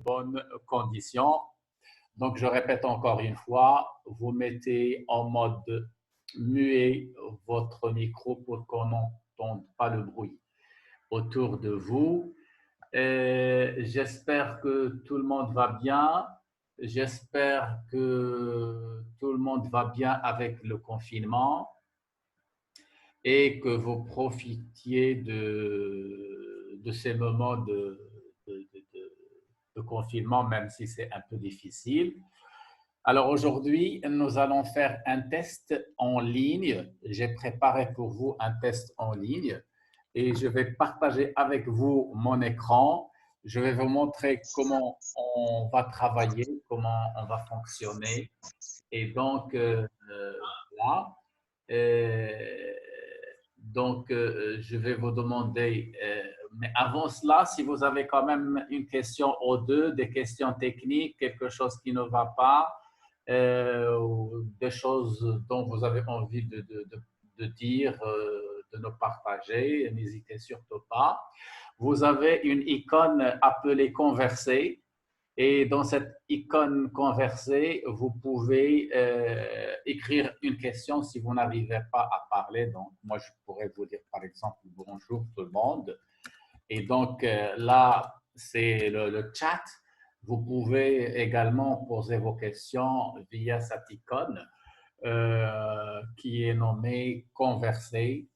bonnes conditions. Donc, je répète encore une fois, vous mettez en mode muet votre micro pour qu'on n'entende pas le bruit autour de vous. J'espère que tout le monde va bien. J'espère que tout le monde va bien avec le confinement et que vous profitiez de ces moments de confinement, même si c'est un peu difficile. Alors aujourd'hui, nous allons faire un test en ligne. J'ai préparé pour vous un test en ligne et je vais partager avec vous mon écran. Je vais vous montrer comment on va travailler, comment on va fonctionner. Et donc, voilà. Je vais vous demander, mais avant cela, si vous avez quand même une question ou deux, des questions techniques, quelque chose qui ne va pas, ou des choses dont vous avez envie de dire, de nous partager, n'hésitez surtout pas. Vous avez une icône appelée Converser. Et dans cette icône conversée, vous pouvez écrire une question si vous n'arrivez pas à parler. Donc, moi, je pourrais vous dire, par exemple, bonjour tout le monde. Et donc, là, c'est le chat. Vous pouvez également poser vos questions via cette icône qui est nommée Converser.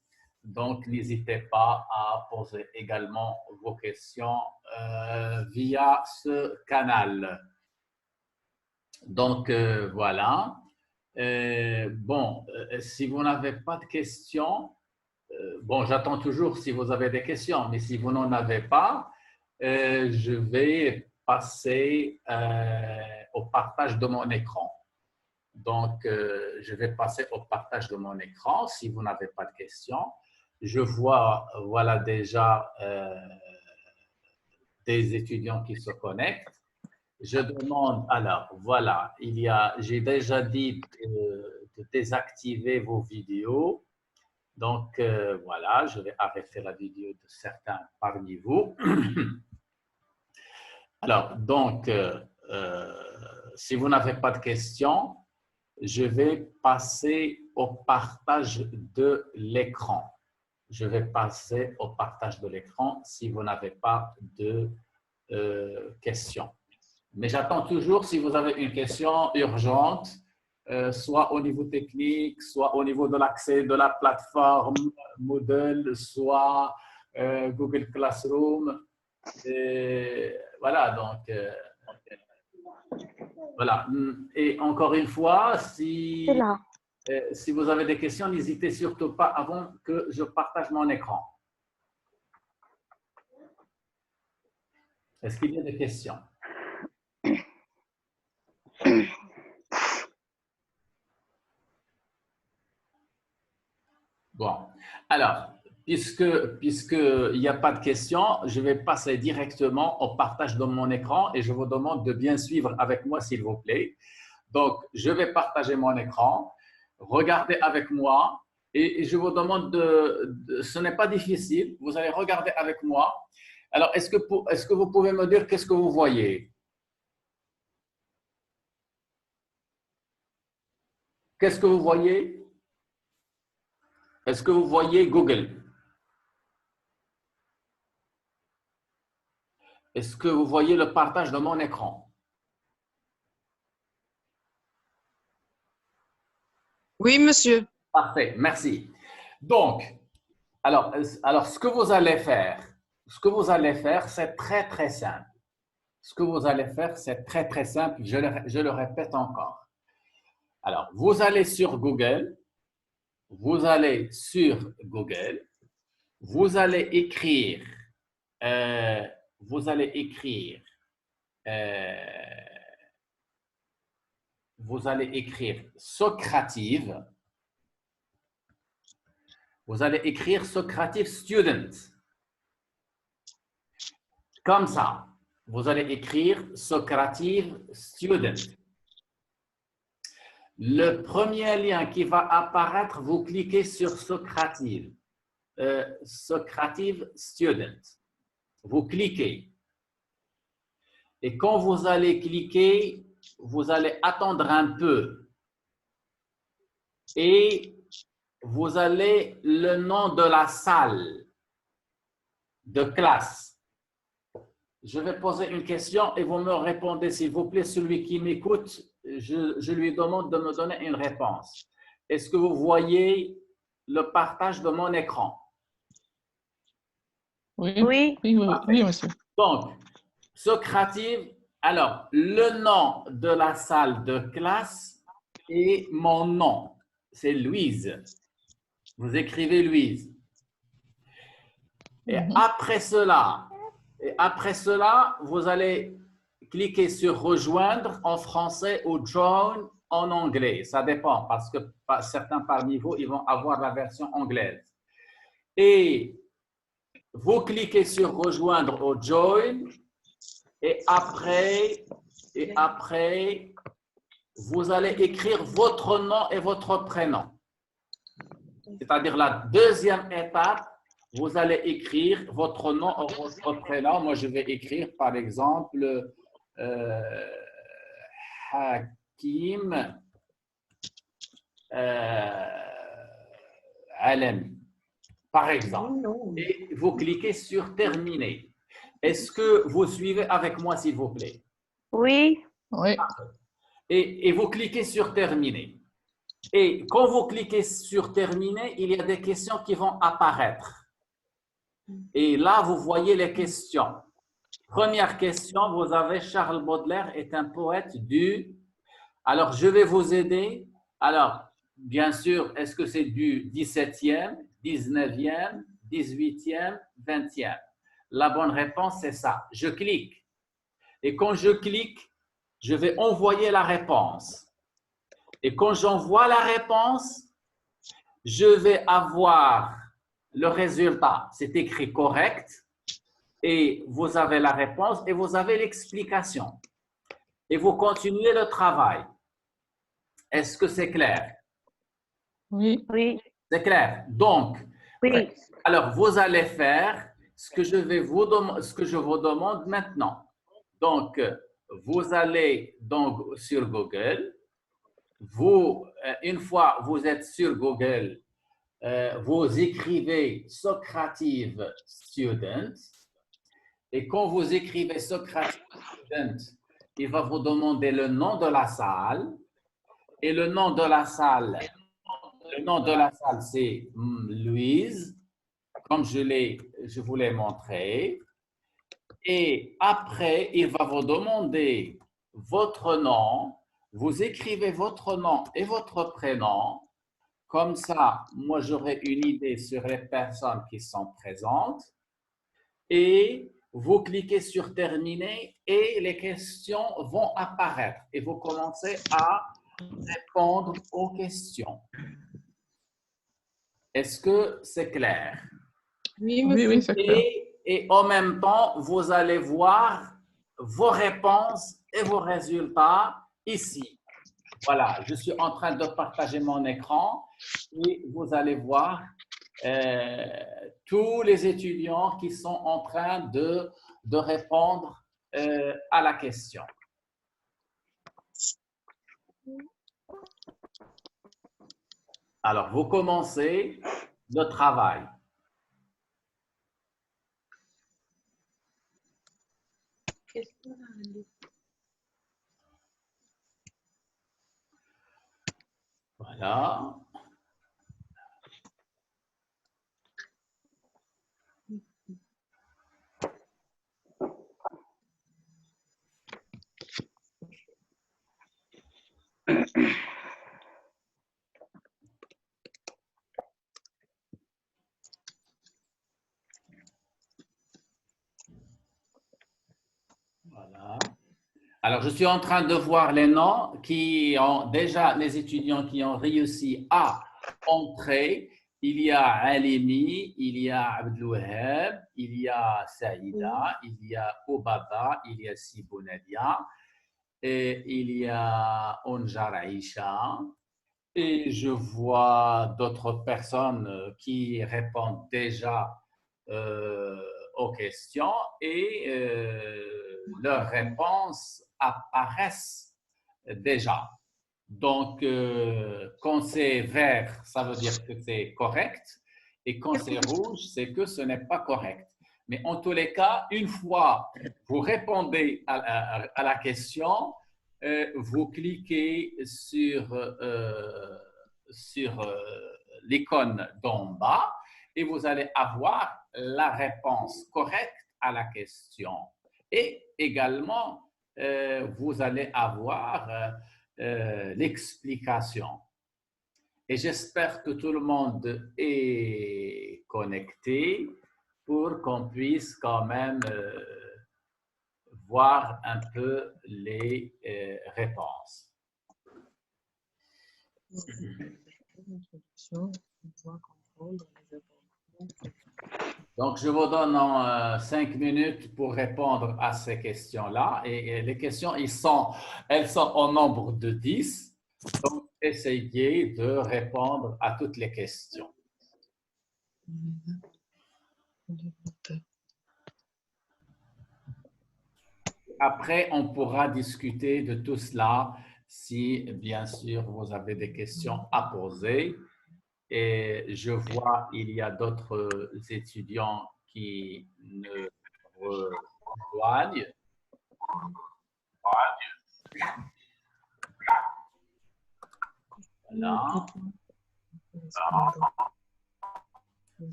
Donc, n'hésitez pas à poser également vos questions via ce canal. Donc, voilà. Si vous n'avez pas de questions, bon, j'attends toujours si vous avez des questions, mais si vous n'en avez pas, je vais passer au partage de mon écran. Donc, je vais passer au partage de mon écran si vous n'avez pas de questions. Je vois, voilà déjà des étudiants qui se connectent. Je demande, alors, voilà, j'ai déjà dit de désactiver vos vidéos. Donc, voilà, je vais arrêter la vidéo de certains parmi vous. Alors, donc, si vous n'avez pas de questions, je vais passer au partage de l'écran. Je vais passer au partage de l'écran si vous n'avez pas de questions. Mais j'attends toujours si vous avez une question urgente, soit au niveau technique, soit au niveau de l'accès de la plateforme Moodle, soit Google Classroom. Et voilà, donc, voilà. Et encore une fois, si vous avez des questions, n'hésitez surtout pas avant que je partage mon écran. Est-ce qu'il y a des questions? Bon, alors, puisqu'il n'y a pas de questions, je vais passer directement au partage de mon écran et je vous demande de bien suivre avec moi, s'il vous plaît. Donc, je vais partager mon écran. Regardez avec moi et je vous demande ce n'est pas difficile, vous allez regarder avec moi. Alors, est-ce que vous pouvez me dire qu'est-ce que vous voyez? Qu'est-ce que vous voyez? Est-ce que vous voyez Google? Est-ce que vous voyez le partage de mon écran? Oui, monsieur. Parfait, merci. Donc, alors, ce que vous allez faire, c'est très, très simple. Ce que vous allez faire, c'est très, très simple. Je le répète encore. Alors, vous allez sur Google, vous allez écrire, Socrative. Vous allez écrire Socrative Student. Comme ça, vous allez écrire Socrative Student. Le premier lien qui va apparaître, vous cliquez sur Socrative. Socrative Student. Vous cliquez. Et quand vous allez cliquer, vous allez attendre un peu. Et vous allez le nom de la salle de classe. Je vais poser une question et vous me répondez, s'il vous plaît. Celui qui m'écoute, je lui demande de me donner une réponse. Est-ce que vous voyez le partage de mon écran? Oui, Oui. oui, oui, oui, monsieur. Donc, Socrative, alors, le nom de la salle de classe et mon nom, c'est Louise. Vous écrivez Louise. Et après cela, vous allez cliquer sur rejoindre en français ou join en anglais. Ça dépend parce que certains parmi vous, ils vont avoir la version anglaise. Et vous cliquez sur rejoindre ou join et après, vous allez écrire votre nom et votre prénom. C'est-à-dire la deuxième étape, vous allez écrire votre nom ou votre prénom. Moi, je vais écrire, par exemple, Hakim Alami, par exemple. Et vous cliquez sur terminer. Est-ce que vous suivez avec moi, s'il vous plaît? Oui. Oui. Et vous cliquez sur terminer. Et quand vous cliquez sur terminer, il y a des questions qui vont apparaître. Et là, vous voyez les questions. Première question, vous avez Charles Baudelaire est un poète du… Alors, je vais vous aider. Alors, bien sûr, est-ce que c'est du 17e, 19e, 18e, 20e? La bonne réponse, c'est ça. Je clique. Et quand je clique, je vais envoyer la réponse. Et quand j'envoie la réponse, je vais avoir le résultat. C'est écrit correct. Et vous avez la réponse et vous avez l'explication. Et vous continuez le travail. Est-ce que c'est clair? Oui. Oui. C'est clair. Donc, Oui. alors vous allez faire ce que je vous demande maintenant. Donc, vous allez donc sur Google. Une fois vous êtes sur Google, vous écrivez Socrative Student. Et quand vous écrivez Socrative Student, il va vous demander le nom de la salle. Et le nom de la salle, c'est Louise, comme je vous l'ai montré. Et après, il va vous demander votre nom. Vous écrivez votre nom et votre prénom. Comme ça, moi, j'aurai une idée sur les personnes qui sont présentes. Et vous cliquez sur terminer et les questions vont apparaître. Et vous commencez à répondre aux questions. Est-ce que c'est clair? Oui, Oui, monsieur. oui, c'est clair. Et en même temps, vous allez voir vos réponses et vos résultats ici. Voilà, je suis en train de partager mon écran et vous allez voir tous les étudiants qui sont en train de répondre à la question. Alors, vous commencez le travail. Voilà. Voilà. Alors, je suis en train de voir les noms qui ont déjà, les étudiants qui ont réussi à entrer. Il y a Alimi, il y a Abdelouheb, il y a Saïda, il y a Obaba, il y a Sibounadia, et il y a Onjar Aïcha. Et je vois d'autres personnes qui répondent déjà aux questions et leurs réponses apparaissent déjà. Donc, quand c'est vert, ça veut dire que c'est correct, et quand c'est rouge, c'est que ce n'est pas correct. Mais en tous les cas, une fois vous répondez à la question, vous cliquez sur l'icône d'en bas et vous allez avoir la réponse correcte à la question. Et également, vous allez avoir l'explication. Et j'espère que tout le monde est connecté pour qu'on puisse quand même voir un peu les réponses. Donc, je vous donne 5 minutes pour répondre à ces questions-là. Et les questions, elles sont au nombre de 10. Donc, essayez de répondre à toutes les questions. Après, on pourra discuter de tout cela si, bien sûr, vous avez des questions à poser. Et je vois il y a d'autres étudiants qui ne rejoignent. Voilà.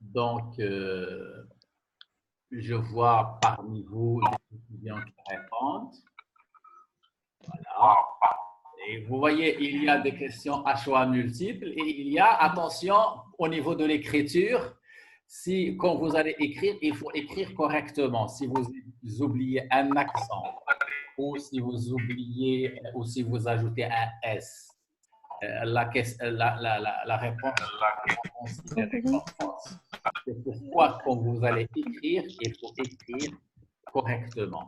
Donc, je vois parmi vous des étudiants qui répondent. Voilà. Et vous voyez, il y a des questions à choix multiples et il y a, attention, au niveau de l'écriture, quand vous allez écrire, il faut écrire correctement. Si vous oubliez un accent ou si vous oubliez ou si vous ajoutez un S, la réponse est fausse. C'est pourquoi quand vous allez écrire, il faut écrire correctement.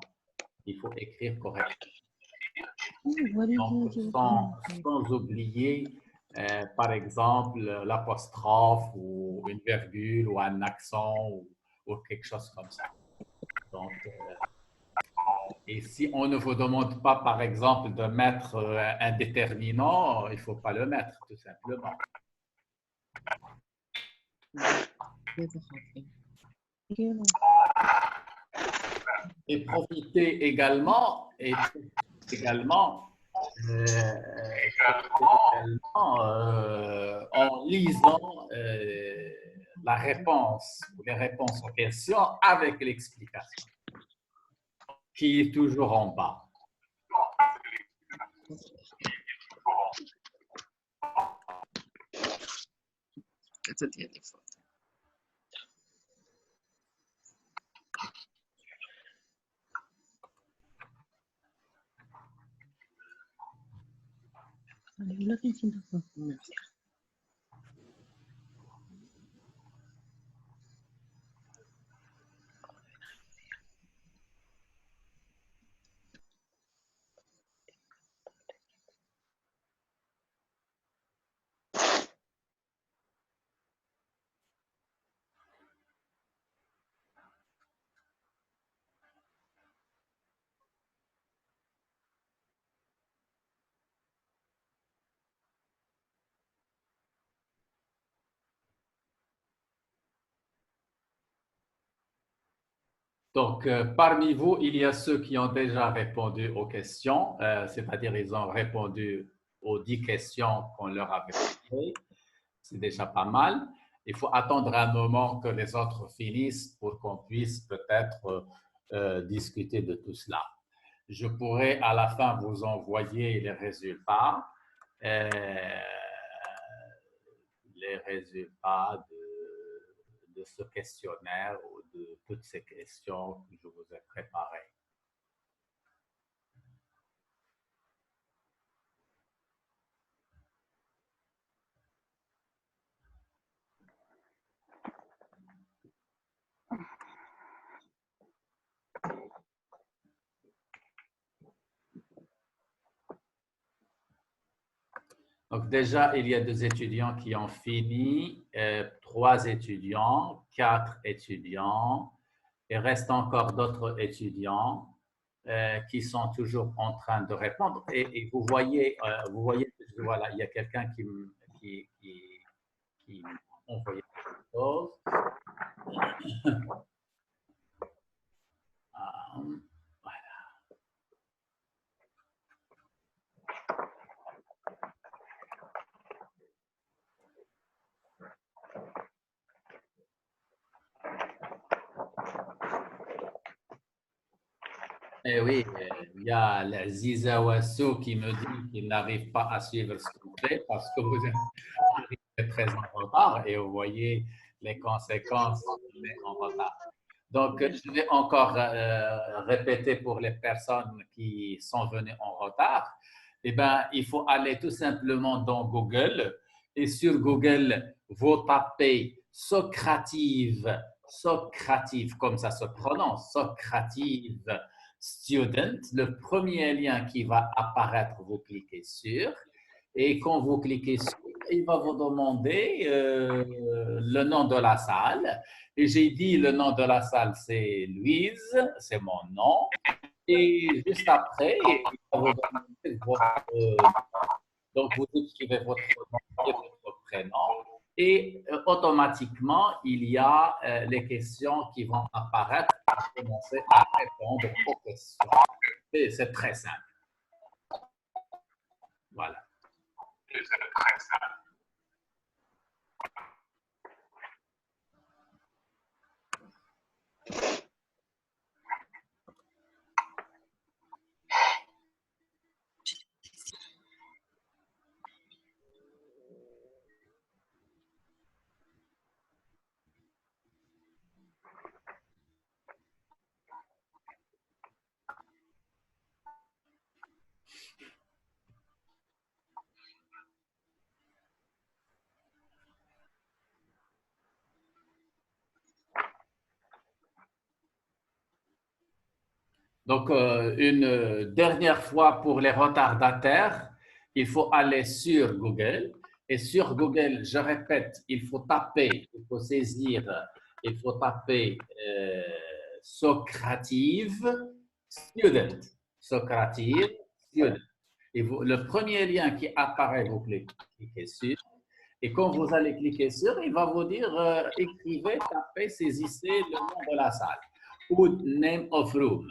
Il faut écrire correctement. Donc, sans oublier, par exemple, l'apostrophe ou une virgule ou un accent ou quelque chose comme ça. Donc, et si on ne vous demande pas, par exemple, de mettre un déterminant, il ne faut pas le mettre, tout simplement. Et profitez également, en lisant la réponse ou les réponses aux questions avec l'explication qui est toujours en bas. Donc, parmi vous, il y a ceux qui ont déjà répondu aux questions, c'est-à-dire ils ont répondu aux 10 questions qu'on leur avait posées. C'est déjà pas mal. Il faut attendre un moment que les autres finissent pour qu'on puisse peut-être discuter de tout cela. Je pourrais à la fin vous envoyer les résultats de ce questionnaire ou de toutes ces questions que je vous ai préparées. Donc déjà, il y a 2 étudiants qui ont fini, 3 étudiants, 4 étudiants. Il reste encore d'autres étudiants qui sont toujours en train de répondre. Et vous voyez, voilà, il y a quelqu'un qui m'a envoyé quelque chose. Eh oui, il y a Ziza Wassou qui me dit qu'il n'arrive pas à suivre ce qu'on fait parce que vous êtes très en retard et vous voyez les conséquences on est en retard. Donc, je vais encore répéter pour les personnes qui sont venues en retard. Eh bien, il faut aller tout simplement dans Google et sur Google, vous tapez Socrative, comme ça se prononce, Socrative Student. Le premier lien qui va apparaître, vous cliquez sur. Et quand vous cliquez sur, il va vous demander le nom de la salle. Et j'ai dit le nom de la salle, c'est Louise, c'est mon nom. Et juste après, il va vous demander donc vous écrivez votre nom et votre prénom. Et automatiquement, il y a les questions qui vont apparaître pour commencer à répondre aux questions. C'est très simple. Voilà. C'est très simple. Donc, une dernière fois pour les retardataires, il faut aller sur Google. Et sur Google, je répète, il faut taper, il faut saisir, il faut taper Socrative Student. Socrative Student. Et le premier lien qui apparaît, vous cliquez sur. Et quand vous allez cliquer sur, il va vous dire écrivez, tapez, saisissez le nom de la salle ou name of room.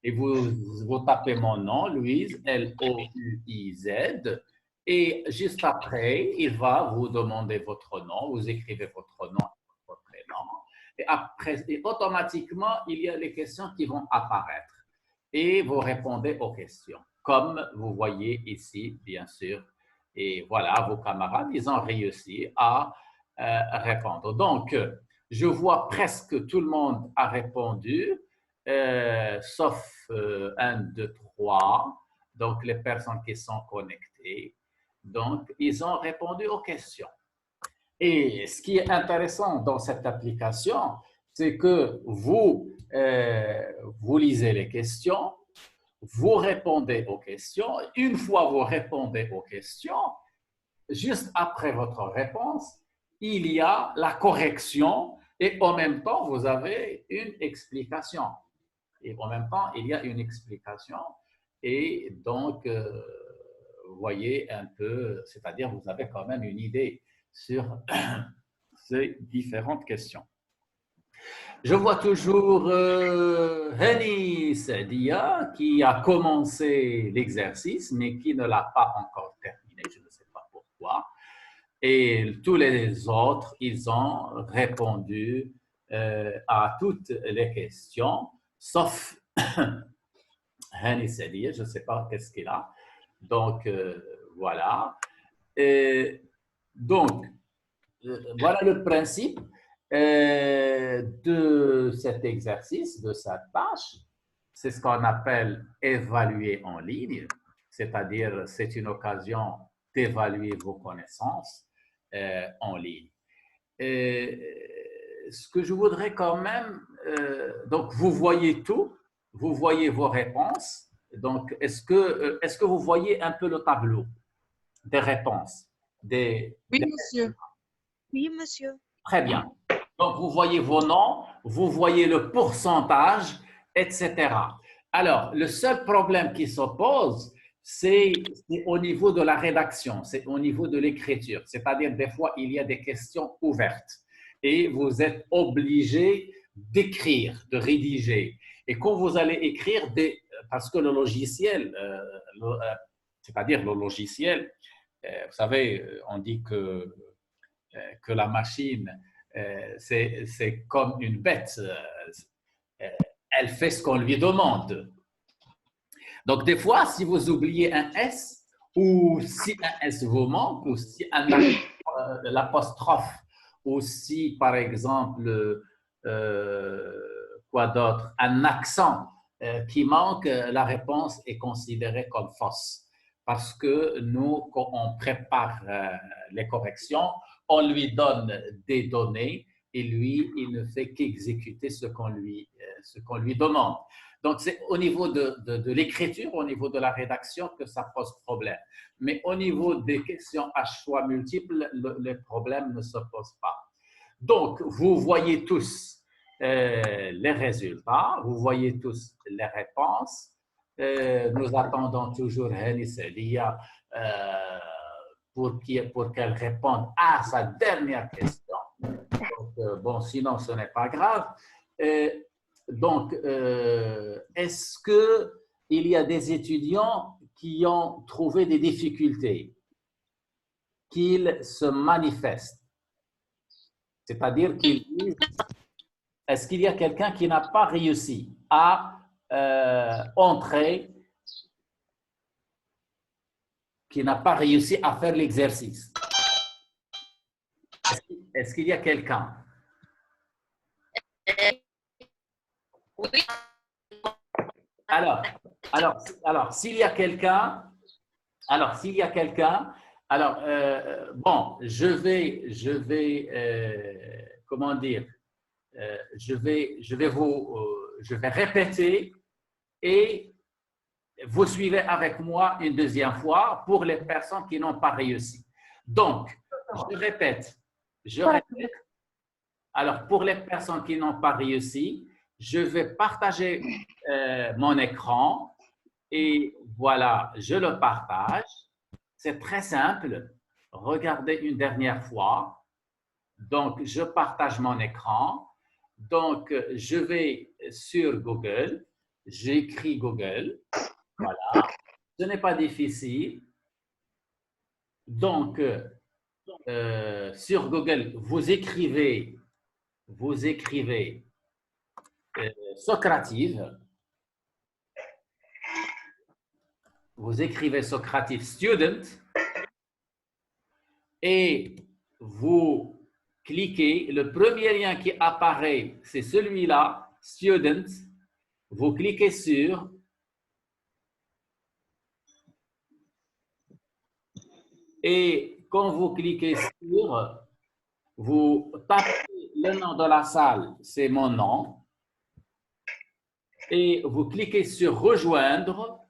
Et vous tapez mon nom, Louise, L-O-U-I-Z. Et juste après, il va vous demander votre nom. Vous écrivez votre nom et votre prénom. Et après, et automatiquement, il y a les questions qui vont apparaître. Et vous répondez aux questions. Comme vous voyez ici, bien sûr. Et voilà, vos camarades, ils ont réussi à répondre. Donc, je vois presque tout le monde a répondu, sauf 1, 2, 3. Donc, les personnes qui sont connectées. Donc, ils ont répondu aux questions. Et ce qui est intéressant dans cette application, c'est que vous lisez les questions, vous répondez aux questions. Une fois vous répondez aux questions, juste après votre réponse, il y a la correction et en même temps, vous avez une explication. Et en même temps, il y a une explication. Et donc, vous voyez un peu, c'est-à-dire vous avez quand même une idée sur ces différentes questions. Je vois toujours Hani Sadia qui a commencé l'exercice, mais qui ne l'a pas encore terminé, je ne sais pas pourquoi. Et tous les autres, ils ont répondu à toutes les questions, sauf Hani Sadia, je ne sais pas qu'est-ce qu'il a. Donc, voilà. Et donc, voilà le principe de cet exercice, de cette tâche. C'est ce qu'on appelle évaluer en ligne, c'est-à-dire c'est une occasion d'évaluer vos connaissances en ligne. Et ce que je voudrais quand même, donc vous voyez tout, vous voyez vos réponses. Donc, est-ce que vous voyez un peu le tableau des réponses? Oui, monsieur. Oui, monsieur. Très bien. Donc, vous voyez vos noms, vous voyez le pourcentage, etc. Alors, le seul problème qui s'oppose, c'est au niveau de la rédaction, c'est au niveau de l'écriture. C'est-à-dire, des fois, il y a des questions ouvertes et vous êtes obligé d'écrire, de rédiger. Et quand vous allez écrire, parce que le logiciel, c'est-à-dire le logiciel, vous savez, on dit que la machine, c'est comme une bête. Elle fait ce qu'on lui demande. Donc, des fois, si vous oubliez un S, ou si un S vous manque, ou si l'apostrophe, ou si, par exemple, quoi d'autre, un accent qui manque, la réponse est considérée comme fausse. Parce que nous, quand on prépare les corrections, on lui donne des données et lui, il ne fait qu'exécuter ce qu'on lui demande. Donc, c'est au niveau de l'écriture, au niveau de la rédaction que ça pose problème. Mais au niveau des questions à choix multiples, le problème ne se pose pas. Donc, vous voyez tous les résultats, vous voyez tous les réponses. Nous attendons toujours Hani Selia pour qu'elle réponde à sa dernière question. Donc, bon, sinon, ce n'est pas grave. Donc, est-ce qu'il y a des étudiants qui ont trouvé des difficultés, qu'ils se manifestent? C'est-à-dire qu'ils disent, est-ce qu'il y a quelqu'un qui n'a pas réussi à entrer, qui n'a pas réussi à faire l'exercice? Est-ce qu'il y a quelqu'un? Oui. Alors, s'il y a quelqu'un, bon, je vais, comment dire, je vais répéter et vous suivez avec moi une deuxième fois pour les personnes qui n'ont pas réussi. Donc, je répète. Alors, pour les personnes qui n'ont pas réussi, je vais partager mon écran et voilà, je le partage. C'est très simple. Regardez une dernière fois. Donc, je partage mon écran. Donc, je vais sur Google. J'écris Google. Voilà. Ce n'est pas difficile. Donc, sur Google, vous écrivez Socrative. Vous écrivez Socrative Student et vous cliquez. Le premier lien qui apparaît, c'est celui-là, Student. Vous cliquez sur. Et quand vous cliquez sur, vous tapez le nom de la salle, c'est mon nom. Et vous cliquez sur Rejoindre.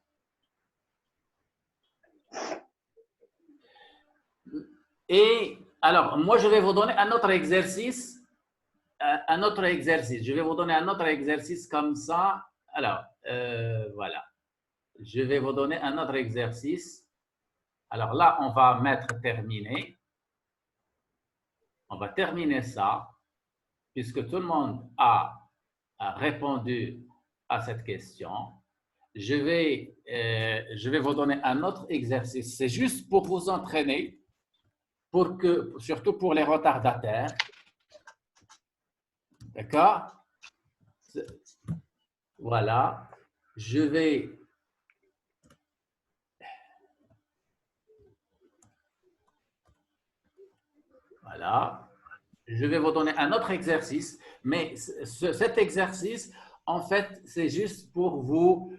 Et alors, moi, je vais vous donner un autre exercice. Je vais vous donner un autre exercice comme ça. Alors, voilà. Je vais vous donner un autre exercice. Alors là, on va mettre terminé. On va terminer ça, puisque tout le monde a répondu à cette question. Je vais vous donner un autre exercice. C'est juste pour vous entraîner, surtout pour les retardataires. D'accord? Voilà. Voilà. Je vais vous donner un autre exercice, mais cet exercice, en fait, c'est juste pour vous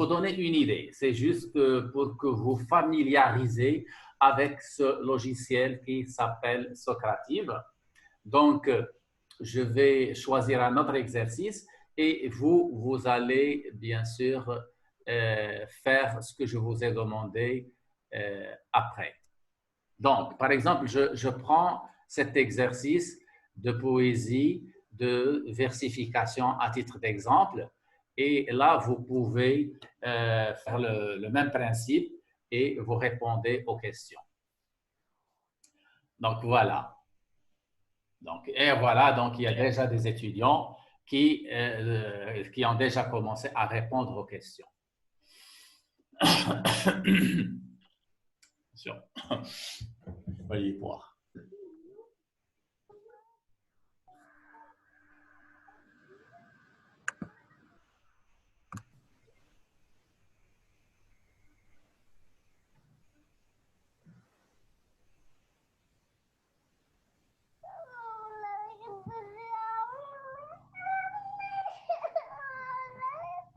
donner une idée. C'est juste pour que vous familiarisez avec ce logiciel qui s'appelle Socrative. Donc, je vais choisir un autre exercice et vous allez bien sûr faire ce que je vous ai demandé après. Donc, par exemple, je prends cet exercice de poésie, de versification à titre d'exemple. Et là, vous pouvez faire le même principe et vous répondez aux questions. Donc, voilà. Donc, et voilà, donc il y a déjà des étudiants qui ont déjà commencé à répondre aux questions. Veuillez voir.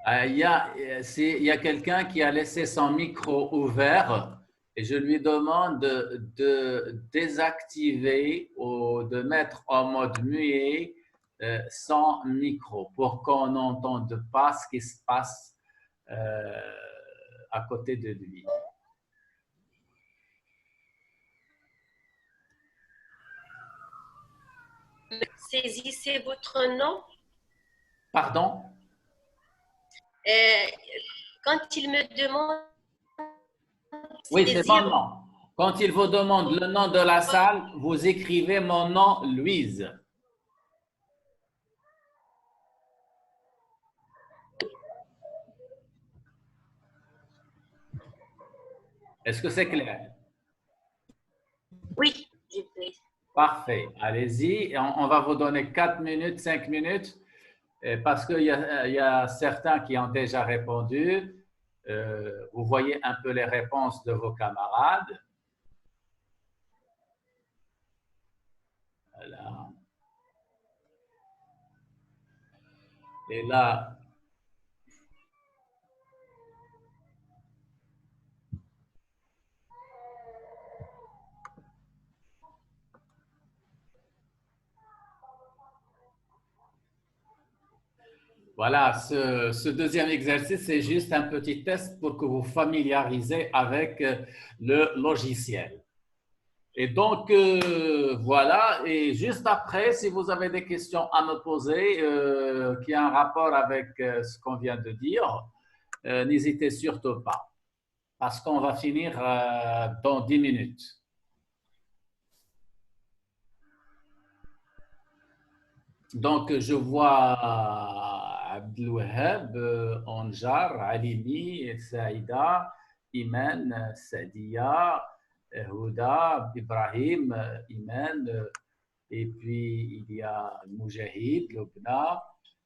Il y a quelqu'un qui a laissé son micro ouvert et je lui demande de désactiver ou de mettre en mode muet son micro pour qu'on n'entende pas ce qui se passe à côté de lui. Saisissez votre nom. Pardon? Quand il me demande... Oui, c'est mon nom. Quand il vous demande le nom de la salle, vous écrivez mon nom, Louise. Est-ce que c'est clair? Oui, j'ai pris. Parfait. Allez-y. On va vous donner 4 minutes, 5 minutes, parce qu'il y a certains qui ont déjà répondu. Vous voyez un peu les réponses de vos camarades. Voilà. Et là, voilà, ce deuxième exercice, c'est juste un petit test pour que vous familiarisez avec le logiciel. Et donc, voilà, et juste après, si vous avez des questions à me poser qui ont un rapport avec ce qu'on vient de dire, n'hésitez surtout pas, parce qu'on va finir dans 10 minutes. Donc, je vois Abdelwahab, Anjar, Alimi, Saïda, Iman, Sadia, Houda, Ibrahim, Iman, et puis il y a Moujahid, Lubna,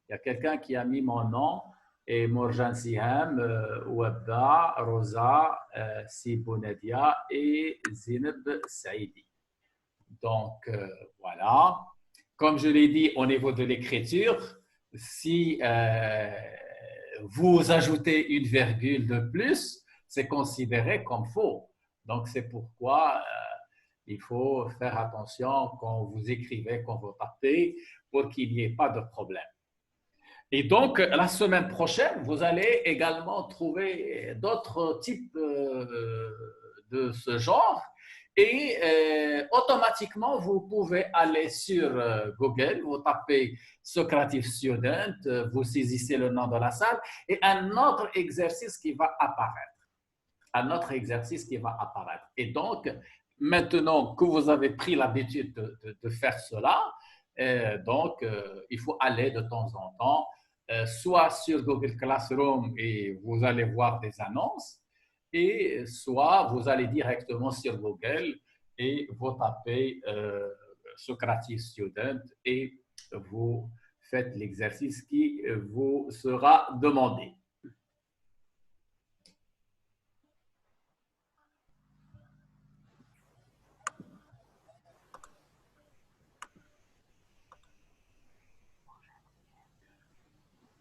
il y a quelqu'un qui a mis mon nom, et Morjan Siham, Wabda, Rosa, Sibou Nadia et Zineb Saïdi. Donc, voilà. Comme je l'ai dit au niveau de l'écriture, si vous ajoutez une virgule de plus, c'est considéré comme faux. Donc, c'est pourquoi il faut faire attention quand vous écrivez, quand vous tapez, pour qu'il n'y ait pas de problème. Et donc, la semaine prochaine, vous allez également trouver d'autres types de ce genre. Et automatiquement, vous pouvez aller sur Google, vous tapez Socrative Student, vous saisissez le nom de la salle et un autre exercice qui va apparaître. Un autre exercice qui va apparaître. Et donc, maintenant que vous avez pris l'habitude de faire cela, donc, il faut aller de temps en temps, soit sur Google Classroom et vous allez voir des annonces, et soit vous allez directement sur Google et vous tapez Socrative Student et vous faites l'exercice qui vous sera demandé.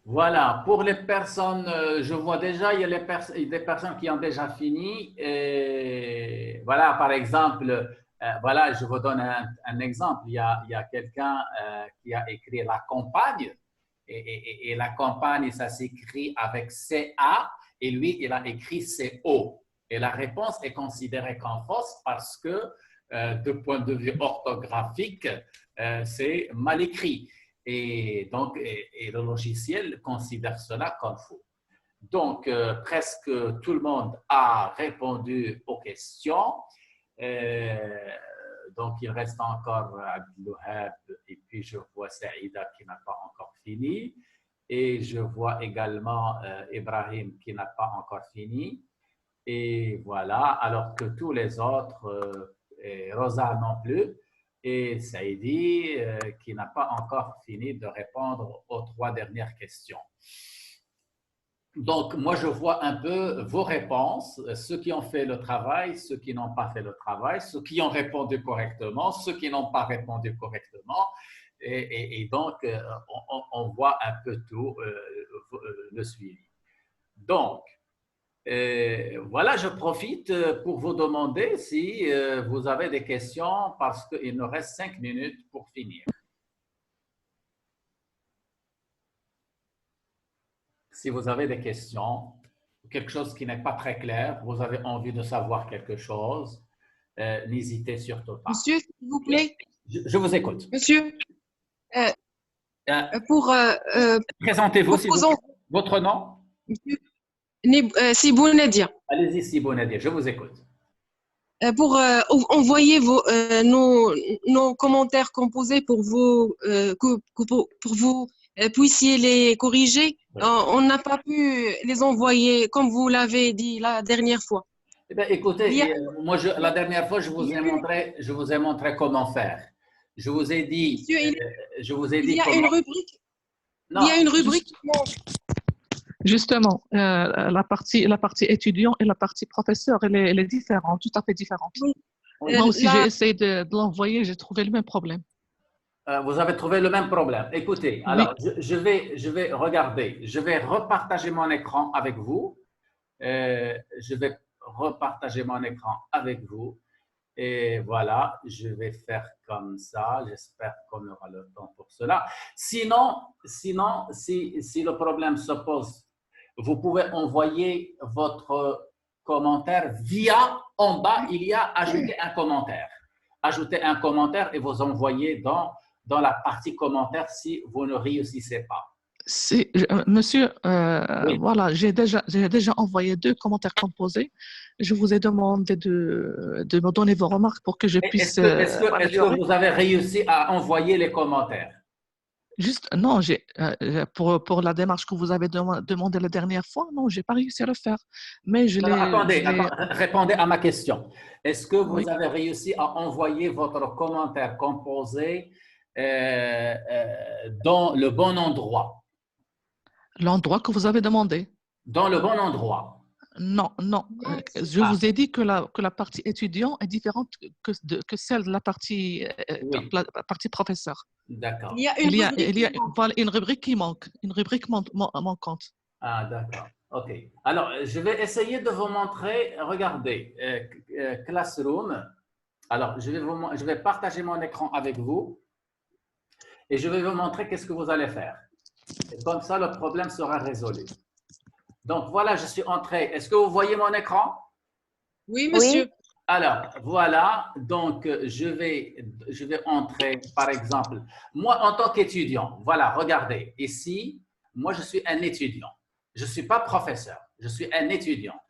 Voilà, pour les personnes, je vois déjà, il y a des personnes qui ont déjà fini. Et voilà, par exemple, voilà, je vous donne un exemple. Il y a quelqu'un qui a écrit la campagne et la campagne, ça s'écrit avec CA et lui, il a écrit CO. Et la réponse est considérée comme fausse parce que de point de vue orthographique, c'est mal écrit. Et donc, et le logiciel considère cela comme faux. Donc, presque tout le monde a répondu aux questions. Donc, il reste encore Abdelwahab et puis je vois Saïda qui n'a pas encore fini. Et je vois également Ibrahim qui n'a pas encore fini. Et voilà, alors que tous les autres, et Rosa non plus, et Saïdi qui n'a pas encore fini de répondre aux 3 dernières questions. Donc, moi, je vois un peu vos réponses, ceux qui ont fait le travail, ceux qui n'ont pas fait le travail, ceux qui ont répondu correctement, ceux qui n'ont pas répondu correctement. Et donc, on voit un peu tout le suivi. Donc, voilà, je profite pour vous demander si vous avez des questions parce qu'il nous reste 5 minutes pour finir. Si vous avez des questions, quelque chose qui n'est pas très clair, vous avez envie de savoir quelque chose, n'hésitez surtout pas. Monsieur, s'il vous plaît. Je vous écoute. Monsieur, pour Présentez-vous, s'il vous plaît. proposons, Votre nom? monsieur Sibou Nadia, Allez-y, Sibou Nadia, je vous écoute. pour envoyer nos commentaires composés pour vous, pour vous puissiez les corriger. Oui. On n'a pas pu les envoyer comme vous l'avez dit la dernière fois. Eh bien, écoutez, Il y a- moi, la dernière fois, je vous ai montré comment faire. Je vous ai dit, Monsieur, il y a comment... une rubrique. Non, Il y a une rubrique. Justement, la partie étudiant et la partie professeur, elle est différente, tout à fait différente. Oui. Moi aussi, La- j'ai essayé de l'envoyer, j'ai trouvé le même problème. vous avez trouvé le même problème. Écoutez, alors, je vais regarder, je vais repartager mon écran avec vous. Je vais repartager mon écran avec vous. Et voilà, je vais faire comme ça. J'espère qu'on aura le temps pour cela. Sinon, si le problème se pose, vous pouvez envoyer votre commentaire via, en bas, il y a ajouter un commentaire. Ajoutez un commentaire et vous envoyez dans la partie commentaire si vous ne réussissez pas. Monsieur, Oui. voilà, j'ai déjà envoyé 2 commentaires composés. Je vous ai demandé de me donner vos remarques pour que je puisse Est-ce que améliorer. vous avez réussi à envoyer les commentaires? Juste, non, pour la démarche que vous avez demandé la dernière fois, non, j'ai pas réussi à le faire. Mais je l'ai. Attendez, répondez à ma question. Est-ce que vous Oui. avez réussi à envoyer votre commentaire composé dans le bon endroit? L'endroit que vous avez demandé. Dans le bon endroit. Non. Je vous ai dit que la partie étudiant est différente que celle de la partie, Oui. la partie professeur. D'accord. Il y a une rubrique. Voilà, une rubrique qui manque, une rubrique manquante. Ah, d'accord. OK. Alors, je vais essayer de vous montrer. Regardez, Classroom. Alors, je vais partager mon écran avec vous et je vais vous montrer qu'est-ce que vous allez faire. Et comme ça, le problème sera résolu. Donc, voilà, je suis entré. Est-ce que vous voyez mon écran? Oui, monsieur. Alors, voilà. Donc, je vais entrer, par exemple, moi, en tant qu'étudiant, voilà, regardez. Ici, moi, je suis un étudiant. Je ne suis pas professeur. Je suis un étudiant.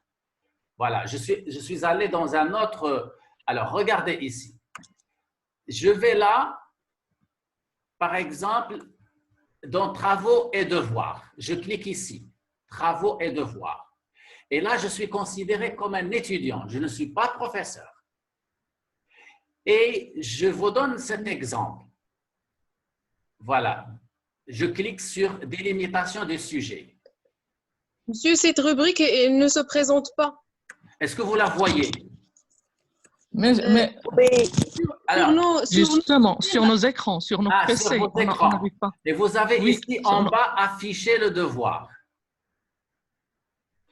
Voilà, je suis allé dans un autre… Alors, regardez ici. Je vais là, par exemple, dans Travaux et devoirs. Je clique ici. Travaux et devoirs. Et là, je suis considéré comme un étudiant. Je ne suis pas professeur. Et je vous donne cet exemple. Voilà. Je clique sur délimitation des sujets. Monsieur, cette rubrique elle ne se présente pas. Est-ce que vous la voyez? Mais Alors, justement, sur nos écrans, sur nos PC, sur vos on écrans. n'arrive pas. Et vous avez Oui, ici en bas affiché le devoir.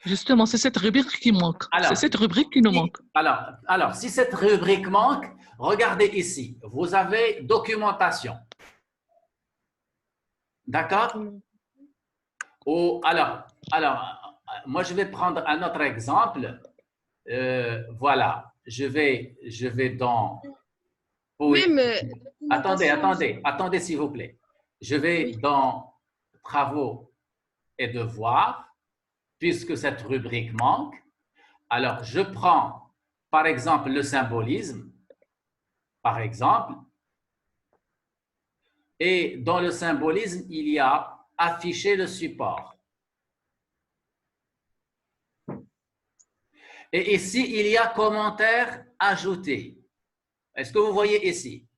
Justement, c'est cette rubrique qui manque. Alors, C'est cette rubrique qui nous manque. Alors, si cette rubrique manque, regardez ici. Vous avez documentation. D'accord? Alors, moi, je vais prendre un autre exemple. Voilà, je vais dans Oui. Même Attendez, s'il vous plaît. Je vais dans travaux et devoirs, puisque cette rubrique manque. Alors, je prends, par exemple, le symbolisme, par exemple, et dans le symbolisme, il y a afficher le support. Et ici, il y a commentaire ajouté. Est-ce que vous voyez ici?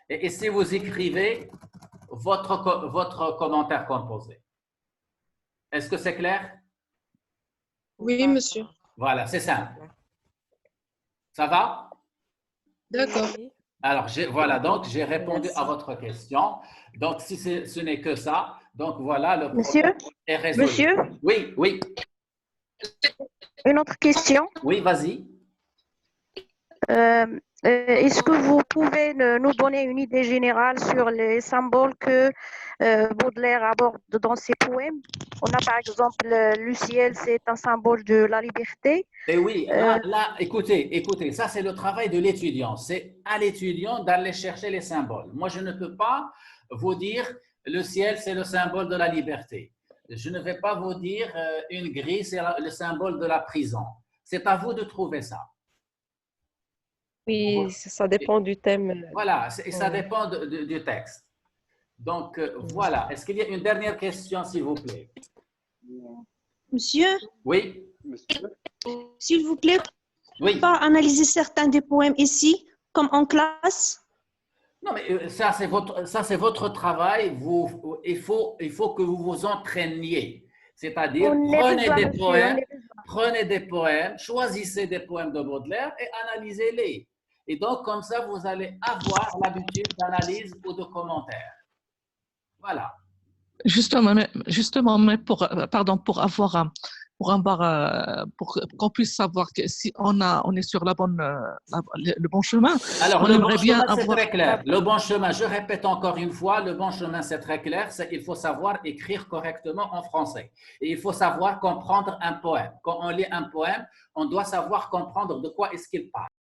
Et ici, vous écrivez votre commentaire composé. Est-ce que c'est clair? oui, monsieur. Voilà, c'est simple. Ça va? D'accord. Alors, voilà, donc j'ai répondu à votre question. Donc, si ce n'est que ça, donc voilà, le problème est résolu. Monsieur, Oui, oui, une autre question. oui, vas-y. Est-ce que vous pouvez nous donner une idée générale sur les symboles que Baudelaire aborde dans ses poèmes? On a par exemple le ciel, c'est un symbole de la liberté. Et oui, là, écoutez, ça c'est le travail de l'étudiant. C'est à l'étudiant d'aller chercher les symboles. Moi, je ne peux pas vous dire le ciel, c'est le symbole de la liberté. Je ne vais pas vous dire une grille, c'est le symbole de la prison. C'est à vous de trouver ça. Oui, ça dépend du thème. Voilà, et ça dépend du texte. Donc, voilà. Est-ce qu'il y a une dernière question, s'il vous plaît? Monsieur, Oui, s'il vous plaît, oui. pas analyser certains des poèmes ici, comme en classe. Non, mais ça, c'est votre travail. Il faut que vous vous entraîniez. C'est-à-dire, prenez des poèmes, choisissez des poèmes de Baudelaire et analysez-les. Et donc, comme ça, vous allez avoir l'habitude d'analyse ou de commentaire. Voilà. Justement, mais pour qu'on puisse savoir que si on est sur le bon chemin. Alors, on le aimerait bon bien chemin, c'est avoir. très clair. Le bon chemin, je répète encore une fois, le bon chemin, c'est très clair. Il faut savoir écrire correctement en français. Et il faut savoir comprendre un poème. Quand on lit un poème, on doit savoir comprendre de quoi est-ce qu'il parle.